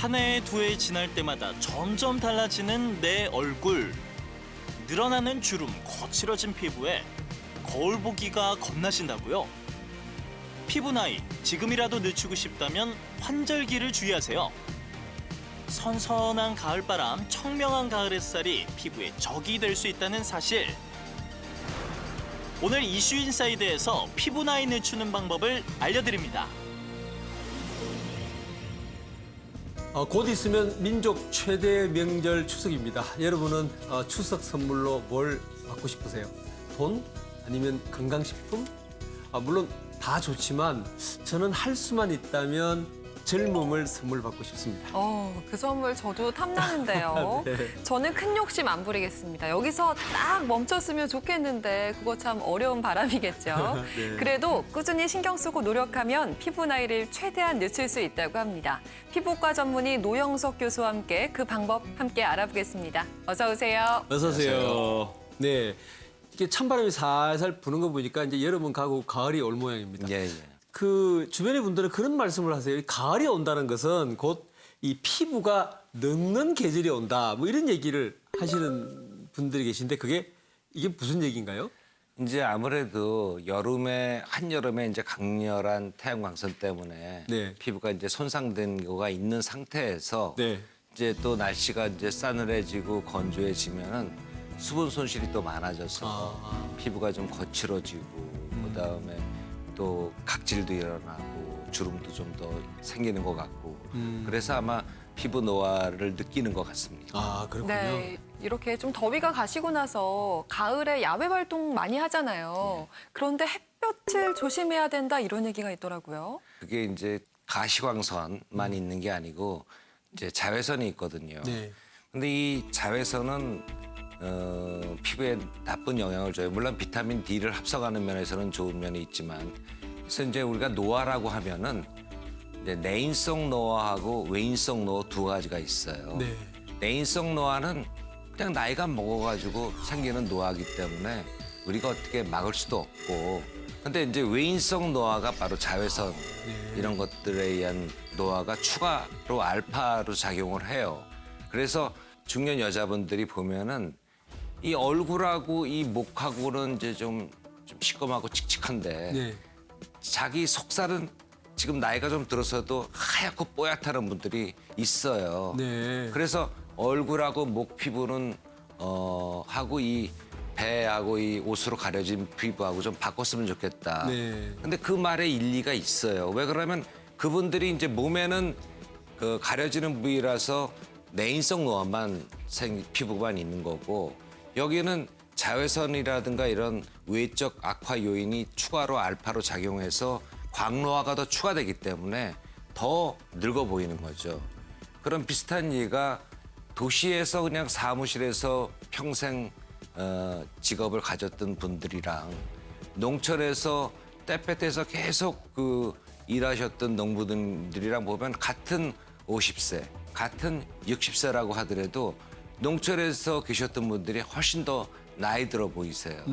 한 해 두 해 지날 때마다 점점 달라지는 내 얼굴. 늘어나는 주름, 거칠어진 피부에 거울 보기가 겁나신다고요? 피부 나이 지금이라도 늦추고 싶다면 환절기를 주의하세요. 선선한 가을바람, 청명한 가을 햇살이 피부에 적이 될 수 있다는 사실. 오늘 이슈 인사이드에서 피부 나이 늦추는 방법을 알려드립니다. 곧 있으면 민족 최대 명절 추석입니다. 여러분은 추석 선물로 뭘 받고 싶으세요? 돈? 아니면 건강식품? 물론 다 좋지만 저는 할 수만 있다면 젊음을 선물 받고 싶습니다. 그 선물 저도 탐나는데요. 네. 저는 큰 욕심 안 부리겠습니다. 여기서 딱 멈췄으면 좋겠는데 그거 참 어려운 바람이겠죠. 네. 그래도 꾸준히 신경 쓰고 노력하면 피부 나이를 최대한 늦출 수 있다고 합니다. 피부과 전문의 노영석 교수와 함께 그 방법 함께 알아보겠습니다. 어서 오세요. 어서 오세요. 네, 이게 찬바람이 살살 부는 거 보니까 이제 여름은 가고 가을이 올 모양입니다. 예. 그 주변의 분들은 그런 말씀을 하세요. 이 가을이 온다는 것은 곧 이 피부가 늙는 계절이 온다. 뭐 이런 얘기를 하시는 분들이 계신데 이게 무슨 얘기인가요? 이제 아무래도 한여름에 이제 강렬한 태양광선 때문에 네. 피부가 이제 손상된 거가 있는 상태에서 네. 이제 또 날씨가 이제 싸늘해지고 건조해지면은 수분 손실이 또 많아져서 피부가 좀 거칠어지고 그다음에 또 각질도 일어나고 주름도 좀 더 생기는 것 같고 그래서 아마 피부 노화를 느끼는 것 같습니다. 그렇군요. 네, 이렇게 좀 더위가 가시고 나서 가을에 야외 활동 많이 하잖아요. 그런데 햇볕을 조심해야 된다 이런 얘기가 있더라고요. 그게 이제 가시광선만 있는 게 아니고 이제 자외선이 있거든요. 네. 근데 이 자외선은 피부에 나쁜 영향을 줘요. 물론 비타민 D를 합성하는 면에서는 좋은 면이 있지만 그래서 이제 우리가 노화라고 하면은 이제 내인성 노화하고 외인성 노화 두 가지가 있어요. 네. 내인성 노화는 그냥 나이가 먹어가지고 생기는 노화이기 때문에 우리가 어떻게 막을 수도 없고 근데 이제 외인성 노화가 바로 자외선 이런 것들에 의한 노화가 추가로 알파로 작용을 해요. 그래서 중년 여자분들이 보면은 이 얼굴하고 이 목하고는 이제 좀 시꺼멓고 칙칙한데 네. 자기 속살은 지금 나이가 좀 들어서도 하얗고 뽀얗다는 분들이 있어요. 네. 그래서 얼굴하고 목 피부는 하고 이 배하고 이 옷으로 가려진 피부하고 좀 바꿨으면 좋겠다. 네. 근데 그 말에 일리가 있어요. 왜 그러면 그분들이 이제 몸에는 그 가려지는 부위라서 내인성 노화만 피부만 있는 거고 여기는 자외선이라든가 이런 외적 악화 요인이 추가로 알파로 작용해서 광노화가 더 추가되기 때문에 더 늙어 보이는 거죠. 그런 비슷한 예가 도시에서 그냥 사무실에서 평생 직업을 가졌던 분들이랑 농촌에서 떼빼떼에서 계속 그 일하셨던 농부들이랑 보면 같은 50세, 같은 60세라고 하더라도 농촌에서 계셨던 분들이 훨씬 더 나이 들어 보이세요.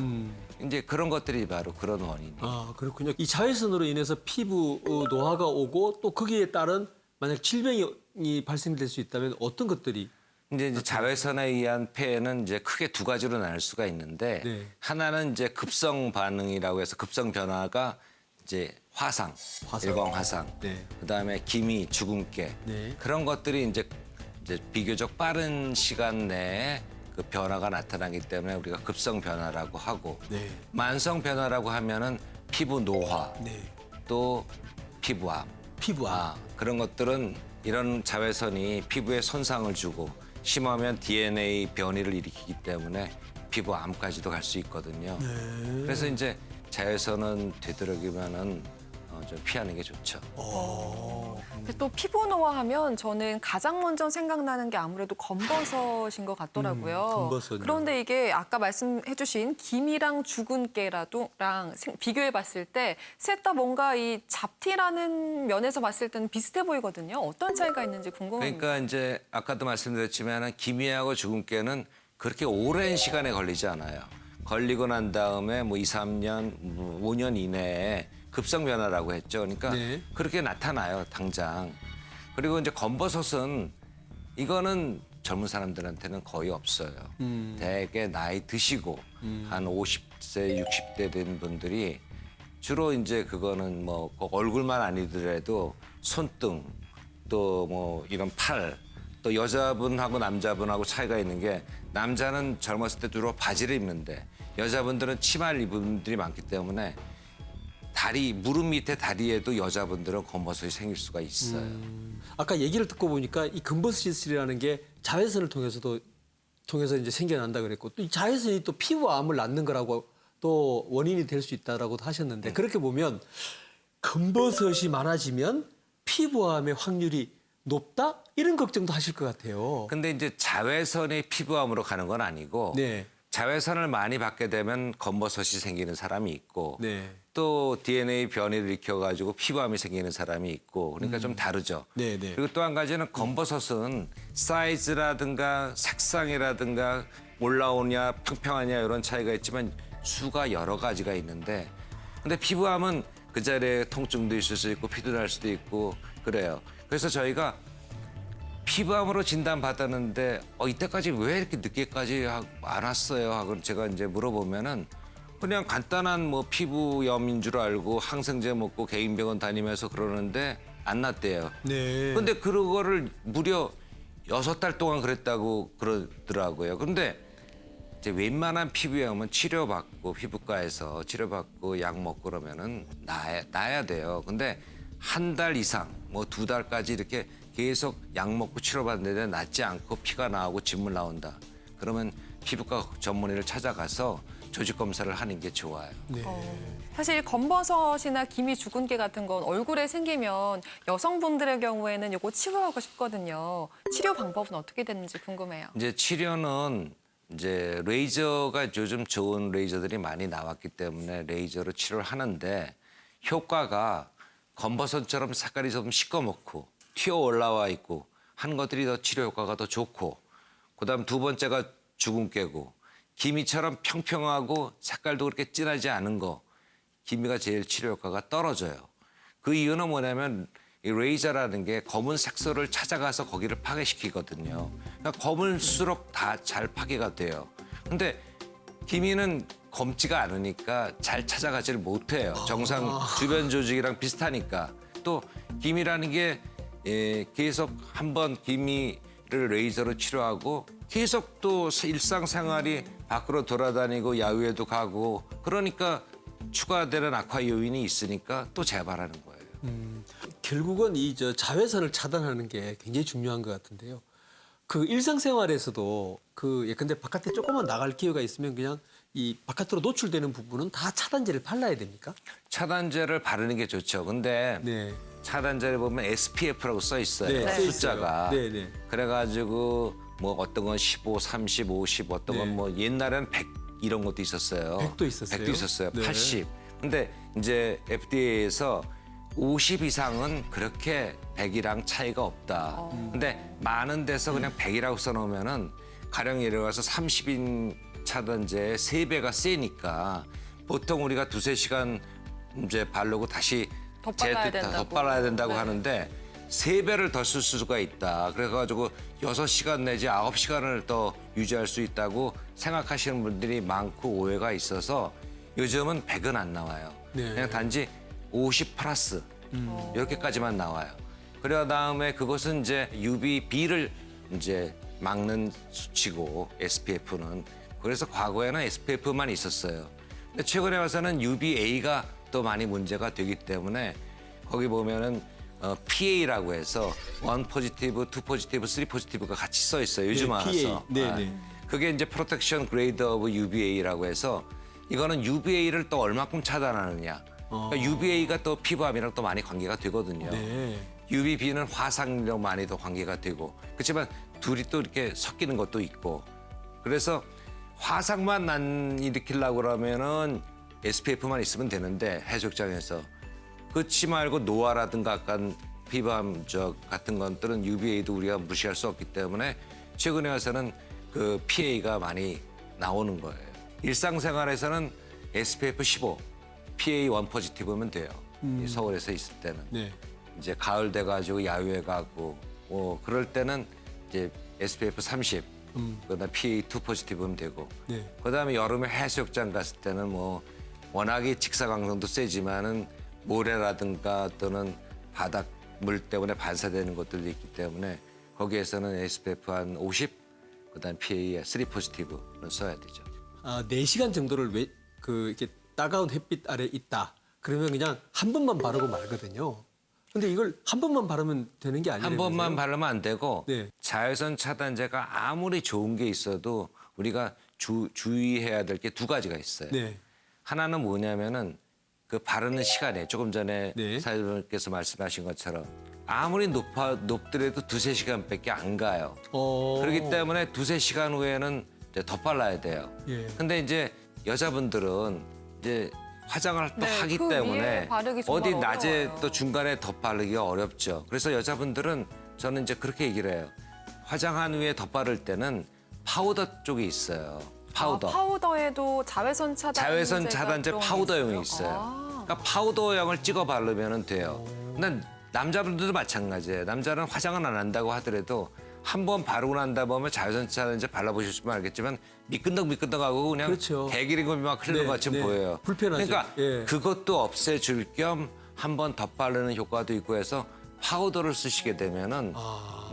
이제 그런 것들이 바로 그런 원인이에요. 그렇군요. 이 자외선으로 인해서 피부 노화가 오고 또 거기에 따른 만약 질병이 발생될 수 있다면 어떤 것들이? 이제 자외선에 의한 폐해는 이제 크게 두 가지로 나눌 수가 있는데 네. 하나는 이제 급성 반응이라고 해서 급성 변화가 이제 화상. 일광 화상. 네. 그다음에 기미, 주근깨 네. 그런 것들이 이제 비교적 빠른 시간 내에 그 변화가 나타나기 때문에 우리가 급성 변화라고 하고 네. 만성 변화라고 하면은 피부 노화 네. 또 피부암 그런 것들은 이런 자외선이 피부에 손상을 주고 심하면 DNA 변이를 일으키기 때문에 피부암까지도 갈 수 있거든요. 그래서 이제 자외선은 되도록이면은 좀 피하는 게 좋죠. 근데 또 피부 노화하면 저는 가장 먼저 생각나는 게 아무래도 검버섯인 것 같더라고요. 검버섯이요. 그런데 이게 아까 말씀해주신 기미랑 주근깨랑 비교해봤을 때 셋 다 뭔가 이 잡티라는 면에서 봤을 때는 비슷해 보이거든요. 어떤 차이가 있는지 궁금합니다. 그러니까 이제 아까도 말씀드렸지만 기미하고 주근깨는 그렇게 오랜 시간에 걸리지 않아요. 걸리고 난 다음에 뭐 2, 3년, 5년 이내에 급성 변화라고 했죠. 그러니까 네. 그렇게 나타나요, 당장. 그리고 이제 검버섯은 이거는 젊은 사람들한테는 거의 없어요. 대개 나이 드시고 한 50세, 60대 된 분들이 주로 이제 그거는 뭐 얼굴만 아니더라도 손등 또 뭐 이런 팔 또 여자분하고 남자분하고 차이가 있는 게 남자는 젊었을 때 주로 바지를 입는데 여자분들은 치마를 입은 분들이 많기 때문에 다리 무릎 밑에 다리에도 여자분들은 검버섯이 생길 수가 있어요. 아까 얘기를 듣고 보니까 이 금버섯이라는 게 자외선을 통해서 이제 생겨난다 그랬고 또 이 자외선이 또 피부암을 낳는 거라고 또 원인이 될 수 있다라고도 하셨는데 그렇게 보면 금버섯이 많아지면 피부암의 확률이 높다 이런 걱정도 하실 것 같아요. 근데 이제 자외선이 피부암으로 가는 건 아니고 네. 자외선을 많이 받게 되면 검버섯이 생기는 사람이 있고 네. 또 DNA 변이를 일으켜가지고 피부암이 생기는 사람이 있고 그러니까 좀 다르죠. 네, 네. 그리고 또 한 가지는 검버섯은 사이즈라든가 색상이라든가 올라오냐 평평하냐 이런 차이가 있지만 수가 여러 가지가 있는데 근데 피부암은 그 자리에 통증도 있을 수 있고 피도 날 수도 있고 그래요. 그래서 저희가 피부암으로 진단받았는데 이때까지 왜 이렇게 늦게까지 안 왔어요? 하고 제가 이제 물어보면은 그냥 간단한 뭐 피부염인 줄 알고 항생제 먹고 개인병원 다니면서 그러는데 안 났대요. 네. 근데 그거를 무려 6달 동안 그랬다고 그러더라고요. 근데 이제 웬만한 피부염은 치료받고 피부과에서 치료받고 약 먹고 그러면은 나야 돼요. 근데 한 달 이상 뭐 2달까지 이렇게 계속 약 먹고 치료받는데 낫지 않고 피가 나오고 진물 나온다. 그러면 피부과 전문의를 찾아가서 조직 검사를 하는 게 좋아요. 네. 사실 검버섯이나 기미 주근깨 같은 건 얼굴에 생기면 여성분들의 경우에는 이거 치료하고 싶거든요. 치료 방법은 어떻게 되는지 궁금해요. 이제 치료는 이제 레이저가 요즘 좋은 레이저들이 많이 나왔기 때문에 레이저로 치료를 하는데 효과가 검버섯처럼 색깔이 좀 시꺼멓고 튀어 올라와 있고 하는 것들이 더 치료 효과가 더 좋고 그다음 두 번째가 주근깨고 기미처럼 평평하고 색깔도 그렇게 진하지 않은 거 기미가 제일 치료 효과가 떨어져요. 그 이유는 뭐냐면 이 레이저라는 게 검은 색소를 찾아가서 거기를 파괴시키거든요. 그러니까 검을수록 다 잘 파괴가 돼요. 근데 기미는 검지가 않으니까 잘 찾아가지를 못해요. 정상 주변 조직이랑 비슷하니까. 또 기미라는 게 계속 한번 기미를 레이저로 치료하고 계속 또 일상생활이 밖으로 돌아다니고 야유회도 가고 그러니까 추가되는 악화 요인이 있으니까 또 재발하는 거예요. 결국은 이 자외선을 차단하는 게 굉장히 중요한 것 같은데요. 그 일상생활에서도 예컨대 바깥에 조금만 나갈 기회가 있으면 그냥 이 바깥으로 노출되는 부분은 다 차단제를 발라야 됩니까? 차단제를 바르는 게 좋죠. 근데 네. 차단제를 보면 SPF라고 써 있어요. 네, 써 숫자가. 있어요. 네, 네. 그래가지고 뭐 어떤 건 15, 30, 50, 어떤 네. 건 뭐 옛날에는 100 이런 것도 있었어요. 100도 있었어요? 100도 있었어요. 네. 80. 근데 이제 FDA에서 50 이상은 그렇게 100이랑 차이가 없다. 근데 많은 데서 그냥 100이라고 써놓으면은 가령 예를 들어서 30인 차단제의 3배가 세니까 보통 우리가 2-3시간 이제 바르고 다시 더 빨라야 된다고. 더 빨아야 된다고 네. 하는데 3배를 더 쓸 수가 있다. 그래가지고 6시간 내지 9시간을 더 유지할 수 있다고 생각하시는 분들이 많고 오해가 있어서 요즘은 100은 안 나와요. 네. 그냥 단지 50 플러스 이렇게까지만 나와요. 그래 다음에 그것은 이제 UVB를 이제 막는 수치고 SPF는 그래서 과거에는 SPF만 있었어요. 근데 최근에 와서는 UVA가 또 많이 문제가 되기 때문에 거기 보면은 PA라고 해서 1 포지티브, 2 포지티브, 3 포지티브가 같이 써 있어요. 요즘 네, 와서. PA. 네, 네. 그게 이제 프로텍션 그레이드 오브 UVA라고 해서 이거는 UVA를 또 얼마큼 차단하느냐. 그러니까 UVA가 또 피부암이랑 또 많이 관계가 되거든요. 네. UVB는 화상이랑 많이 더 관계가 되고 그렇지만 둘이 또 이렇게 섞이는 것도 있고 그래서 화상만 안 일으키려고 그러면은 SPF만 있으면 되는데 해수욕장에서 그렇지 말고 노화라든가 약간 피부암 같은 것들은 UVA도 우리가 무시할 수 없기 때문에 최근에 와서는 그 PA가 많이 나오는 거예요. 일상생활에서는 SPF 15, PA 1 포지티브면 돼요. 이 서울에서 있을 때는. 네. 이제 가을 돼가지고 야외에 가고 그럴 때는 이제 SPF 30, 그다음 PA2 포지티브면 되고, 네. 그다음에 여름에 해수욕장 갔을 때는 뭐 워낙에 직사광선도 세지만은 모래라든가 또는 바닷물 때문에 반사되는 것들도 있기 때문에 거기에서는 SPF 한 50, 그다음 PA 3 포지티브는 써야 되죠. 4시간 정도를 이렇게 따가운 햇빛 아래 있다. 그러면 그냥 한 번만 바르고 말거든요. 근데 이걸 한 번만 바르면 되는 게 아니에요. 한 번만 바르면 안 되고 네. 자외선 차단제가 아무리 좋은 게 있어도 우리가 주의해야 될 게 2가지가 있어요. 네. 하나는 뭐냐면은 그 바르는 시간에 조금 전에 네. 사장님께서 말씀하신 것처럼 아무리 높더라도 2-3시간밖에 안 가요. 그렇기 때문에 2-3시간 후에는 이제 더 발라야 돼요. 예. 근데 이제 여자분들은 이제 화장을 또 네, 하기 그 때문에 위에 바르기 정말 어디 낮에 어려워요. 또 중간에 덧 바르기가 어렵죠. 그래서 여자분들은 저는 이제 그렇게 얘기를 해요. 화장한 후에 덧 바를 때는 파우더 쪽이 있어요. 파우더. 파우더에도 자외선 차단제 파우더용이 있어요. 아. 그러니까 파우더용을 찍어 바르면 돼요. 근데 남자분들도 마찬가지예요. 남자는 화장은 안 한다고 하더라도 한 번 바르고 난 다음에 자외선 차단제 발라보셨으면 알겠지만 미끈덕미끈덕하고 그냥 그렇죠. 개기름이 막 흐르는 네, 것 같이 네. 보여요. 불편하죠. 그러니까 예. 그것도 없애줄 겸 한 번 덧바르는 효과도 있고 해서 파우더를 쓰시게 되면은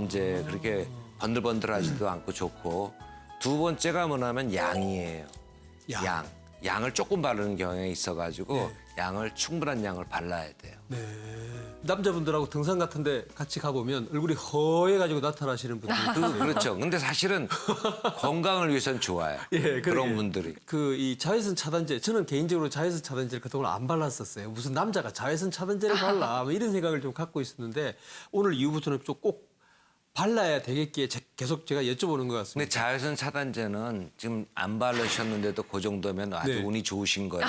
이제 그렇게 번들번들하지도 않고 좋고, 2번째가 뭐냐면 양이에요. 양을 조금 바르는 경향이 있어가지고 네. 양을 충분한 양을 발라야 돼요. 네. 남자분들하고 등산 같은데 같이 가보면 얼굴이 허해가지고 나타나시는 분들이 있어요. 그렇죠. 근데 사실은 건강을 위해서는 좋아요. 예, 그런 분들이. 이 자외선 차단제, 저는 개인적으로 자외선 차단제를 그동안 안 발랐었어요. 무슨 남자가 자외선 차단제를 발라 뭐 이런 생각을 좀 갖고 있었는데 오늘 이후부터는 좀 꼭 발라야 되겠기에 계속 제가 여쭤보는 것 근데 같습니다. 자외선 차단제는 지금 안 바르셨는데도 그 정도면 아주 네. 운이 좋으신 거예요.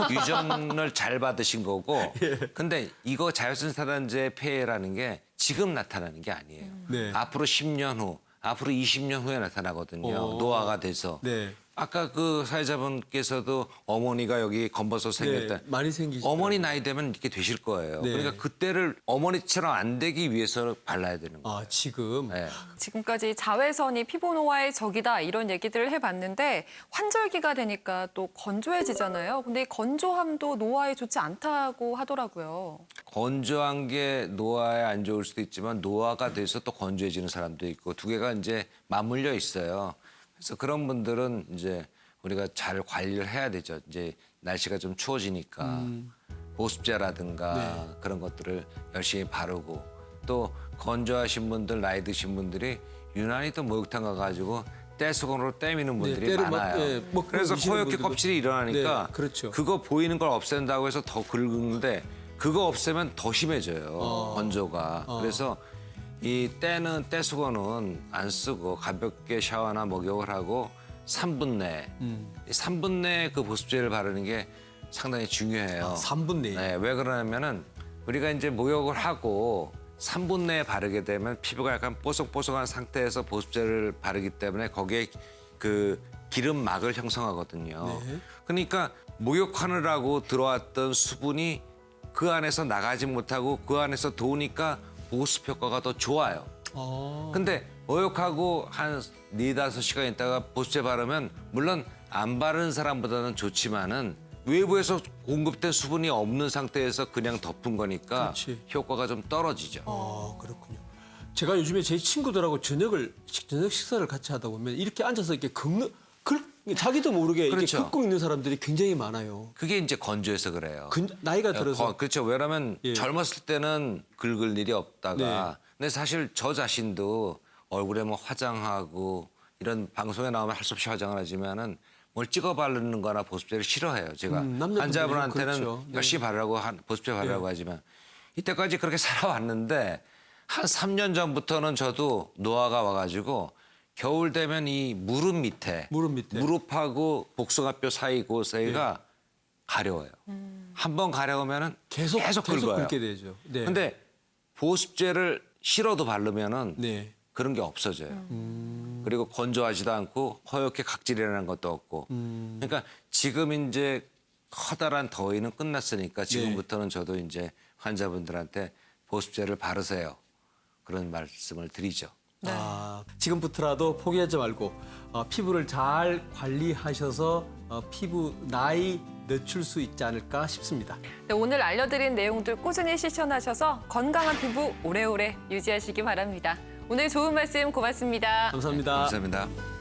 유전을 잘 받으신 거고. 예. 근데 이거 자외선 차단제 폐해라는 게 지금 나타나는 게 아니에요. 네. 앞으로 10년 후, 앞으로 20년 후에 나타나거든요. 오. 노화가 돼서. 네. 아까 그 사회자분께서도 어머니가 여기 검버섯 생겼다. 네, 많이 생기시더라고요. 어머니 나이 되면 이렇게 되실 거예요. 네. 그러니까 그때를 어머니처럼 안 되기 위해서 발라야 되는 거예요. 지금. 네. 지금까지 자외선이 피부 노화의 적이다 이런 얘기들을 해봤는데 환절기가 되니까 또 건조해지잖아요. 근데 이 건조함도 노화에 좋지 않다고 하더라고요. 건조한 게 노화에 안 좋을 수도 있지만 노화가 돼서 또 건조해지는 사람도 있고 2개가 이제 맞물려 있어요. 그래서 그런 분들은 이제 우리가 잘 관리를 해야 되죠. 이제 날씨가 좀 추워지니까 보습제라든가 그런 것들을 열심히 바르고, 또 건조하신 분들, 나이 드신 분들이 유난히 또 목욕탕 가가지고 떼수건으로 떼미는 분들이 때를 많아요. 먹고 그래서 드시는 허옇게 분들도- 껍질이 일어나니까 네, 그렇죠. 그거 보이는 걸 없앤다고 해서 더 긁는데 그거 없애면 더 심해져요. 건조가. 그래서 이 떼수건은 안 쓰고 가볍게 샤워나 목욕을 하고 3분 내에 3분 내에 그 보습제를 바르는 게 상당히 중요해요. 3분 내에. 네, 왜 그러냐면은 우리가 이제 목욕을 하고 3분 내에 바르게 되면 피부가 약간 뽀송뽀송한 상태에서 보습제를 바르기 때문에 거기에 그 기름막을 형성하거든요. 네. 그러니까 목욕하느라고 들어왔던 수분이 그 안에서 나가지 못하고 그 안에서 도우니까 보습 효과가 더 좋아요. 근데 목욕하고 한 4-5시간 있다가 보습제 바르면 물론 안 바르는 사람보다는 좋지만은 외부에서 공급된 수분이 없는 상태에서 그냥 덮은 거니까 그렇지. 효과가 좀 떨어지죠. 그렇군요. 제가 요즘에 제 친구들하고 저녁 식사를 같이 하다 보면 이렇게 앉아서 이렇게 자기도 모르게 그렇죠. 이렇게 긁고 있는 사람들이 굉장히 많아요. 그게 이제 건조해서 그래요. 나이가 들어서. 그렇죠. 왜냐면 예. 젊었을 때는 긁을 일이 없다가 네. 근데 사실 저 자신도 얼굴에 뭐 화장하고 이런 방송에 나오면 할 수 없이 화장을 하지만은 뭘 찍어 바르는 거나 보습제를 싫어해요. 제가 남자분들은 환자분한테는 그렇죠. 네. 열심히 바르라고 보습제 바르라고 하지만 이때까지 그렇게 살아왔는데 한 3년 전부터는 저도 노화가 와가지고 겨울 되면 이 무릎 밑에 무릎하고 복숭아뼈 사이 곳에가 가려워요. 한 번 가려우면은 계속 긁어요. 긁게 되죠. 네. 근데 보습제를 싫어도 바르면은 네. 그런 게 없어져요. 그리고 건조하지도 않고 허옇게 각질이라는 것도 없고. 그러니까 지금 이제 커다란 더위는 끝났으니까 지금부터는 저도 이제 환자분들한테 보습제를 바르세요. 그런 말씀을 드리죠. 네. 지금부터라도 포기하지 말고 피부를 잘 관리하셔서 피부 나이 늦출 수 있지 않을까 싶습니다. 네, 오늘 알려드린 내용들 꾸준히 실천하셔서 건강한 피부 오래오래 유지하시기 바랍니다. 오늘 좋은 말씀 고맙습니다. 감사합니다. 감사합니다.